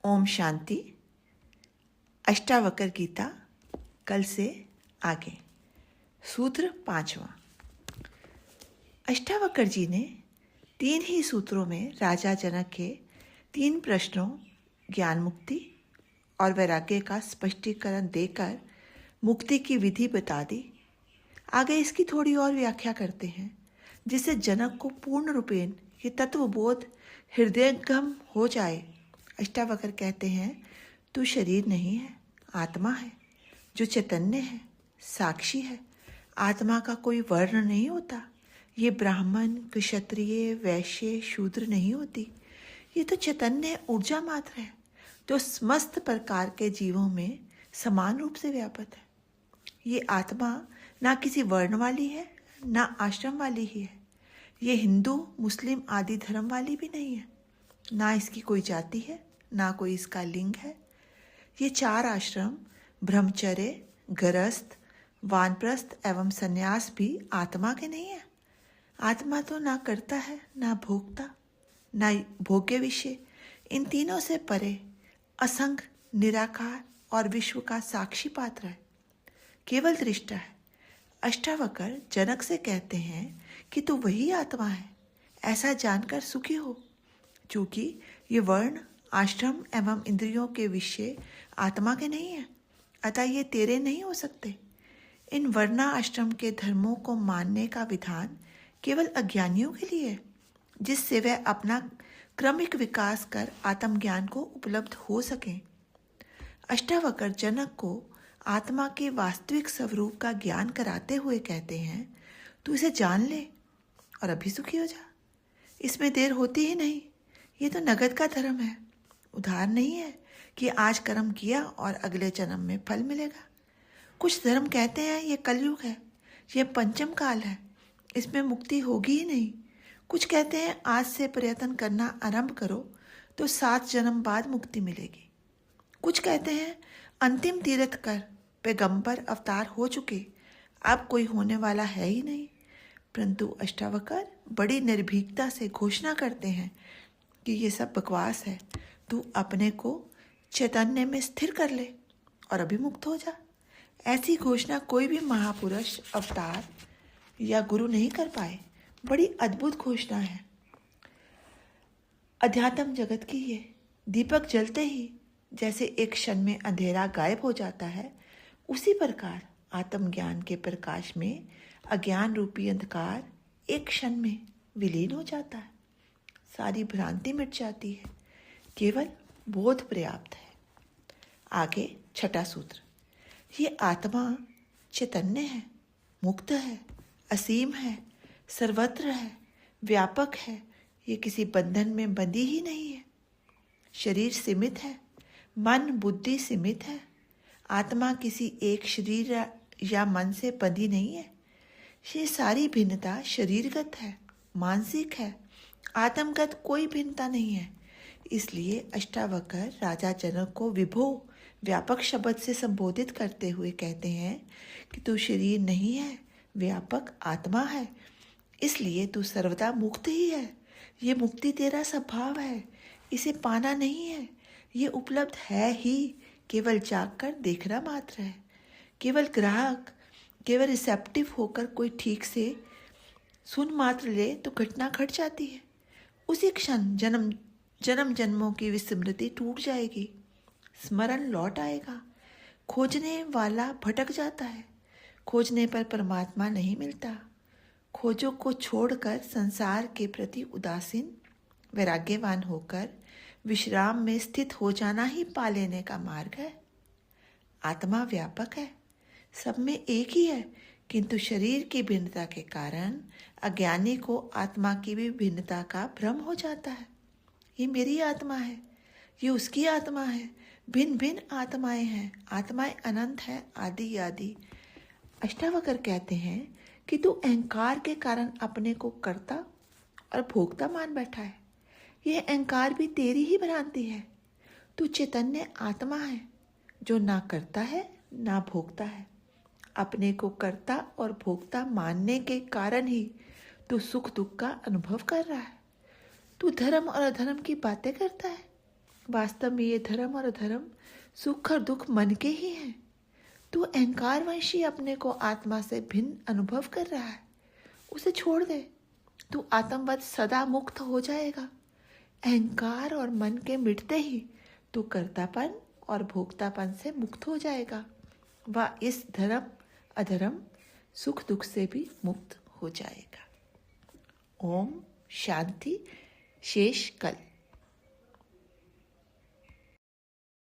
ओम शांति। अष्टावक्र गीता कल से आगे। सूत्र 5वां। अष्टावक्र जी ने 3 ही सूत्रों में राजा जनक के 3 प्रश्नों ज्ञान मुक्ति और वैराग्य का स्पष्टीकरण देकर मुक्ति की विधि बता दी। आगे इसकी थोड़ी और व्याख्या करते हैं, जिससे जनक को पूर्ण रूपेण ये तत्वबोध हृदयंगम हो जाए। अष्टावक्र कहते हैं, तू शरीर नहीं है, आत्मा है जो चैतन्य है, साक्षी है। आत्मा का कोई वर्ण नहीं होता। ये ब्राह्मण, क्षत्रिय, वैश्य, शूद्र नहीं होती। ये तो चैतन्य ऊर्जा मात्र है जो समस्त प्रकार के जीवों में समान रूप से व्यापक है। ये आत्मा ना किसी वर्ण वाली है, ना आश्रम वाली ही है। ये हिंदू, मुस्लिम आदि धर्म वाली भी नहीं है। ना इसकी कोई जाति है, ना कोई इसका लिंग है। ये 4 आश्रम ब्रह्मचर्य, गृहस्थ, वानप्रस्थ एवं संन्यास भी आत्मा के नहीं है। आत्मा तो ना करता है, ना भोगता, ना भोग्य विषय। इन तीनों से परे असंग, निराकार और विश्व का साक्षी पात्र है, केवल दृष्टा है। अष्टावक्र जनक से कहते हैं कि तू वही आत्मा है, ऐसा जानकर सुखी हो। चूंकि ये वर्ण, आश्रम एवं इंद्रियों के विषय आत्मा के नहीं है, अतः ये तेरे नहीं हो सकते। इन वर्णा आश्रम के धर्मों को मानने का विधान केवल अज्ञानियों के लिए है, जिससे वह अपना क्रमिक विकास कर आत्मज्ञान को उपलब्ध हो सके। अष्टावक्र जनक को आत्मा के वास्तविक स्वरूप का ज्ञान कराते हुए कहते हैं, तू इसे जान ले और अभी सुखी हो जा। इसमें देर होती ही नहीं। ये तो नगद का धर्म है, उधार नहीं है कि आज कर्म किया और अगले जन्म में फल मिलेगा। कुछ धर्म कहते हैं ये कलयुग है, ये पंचम काल है, इसमें मुक्ति होगी ही नहीं। कुछ कहते हैं आज से प्रयत्न करना आरंभ करो तो 7 जन्म बाद मुक्ति मिलेगी। कुछ कहते हैं अंतिम तीर्थ कर पैगंबर अवतार हो चुके, अब कोई होने वाला है ही नहीं। परंतु अष्टावक्र बड़ी निर्भीकता से घोषणा करते हैं कि ये सब बकवास है। तू अपने को चैतन्य में स्थिर कर ले और अभी मुक्त हो जा। ऐसी घोषणा कोई भी महापुरुष, अवतार या गुरु नहीं कर पाए। बड़ी अद्भुत घोषणा है। अध्यात्म जगत की ये दीपक जलते ही जैसे एक क्षण में अंधेरा गायब हो जाता है, उसी प्रकार आत्मज्ञान के प्रकाश में अज्ञान रूपी अंधकार एक क्षण में विलीन हो जाता है। सारी भ्रांति मिट जाती है, केवल बोध पर्याप्त है। आगे 6ठा सूत्र। ये आत्मा चैतन्य है, मुक्त है, असीम है, सर्वत्र है, व्यापक है। ये किसी बंधन में बंधी ही नहीं है। शरीर सीमित है, मन बुद्धि सीमित है। आत्मा किसी एक शरीर या मन से बंधी नहीं है। ये सारी भिन्नता शरीरगत है, मानसिक है, आत्मगत कोई भिन्नता नहीं है। इसलिए अष्टावक्र राजा जनक को विभो, व्यापक शब्द से संबोधित करते हुए कहते हैं कि तू शरीर नहीं है, व्यापक आत्मा है, इसलिए तू सर्वदा मुक्त ही है। ये मुक्ति तेरा स्वभाव है, इसे पाना नहीं है, ये उपलब्ध है ही, केवल जागकर देखना मात्र है। केवल ग्राहक, केवल रिसेप्टिव होकर कोई ठीक से सुन मात्र ले तो घटना घट जाती है। उसी क्षण जन्म जन्मों की विस्मृति टूट जाएगी, स्मरण लौट आएगा। खोजने वाला भटक जाता है, खोजने पर परमात्मा नहीं मिलता। खोजों को छोड़कर संसार के प्रति उदासीन, वैराग्यवान होकर विश्राम में स्थित हो जाना ही पा लेने का मार्ग है। आत्मा व्यापक है, सब में एक ही है, किंतु शरीर की भिन्नता के कारण अज्ञानी को आत्मा की भी भिन्नता का भ्रम हो जाता है। ये मेरी आत्मा है, ये उसकी आत्मा है, भिन्न भिन्न आत्माएं हैं, आत्माएं अनंत है, आदि आदि। अष्टावक्र कहते हैं कि तू अहंकार के कारण अपने को कर्ता और भोक्ता मान बैठा है। यह अहंकार भी तेरी ही भ्रांति है। तू चैतन्य आत्मा है जो ना करता है ना भोगता है। अपने को कर्ता और भोक्ता मानने के कारण ही तू सुख दुख का अनुभव कर रहा है। तू धर्म और अधर्म की बातें करता है वास्तव में ये धर्म और अधर्म, सुख और दुख मन के ही हैं। तू अहंकारवंशी अपने को आत्मा से भिन्न अनुभव कर रहा है, उसे छोड़ दे। तू आत्मवत सदा मुक्त हो जाएगा। अहंकार और मन के मिटते ही तू कर्तापन और भोक्तापन से मुक्त हो जाएगा। वह इस धर्म अधर्म सुख दुख से भी मुक्त हो जाएगा। ओम शांति। शेष कल।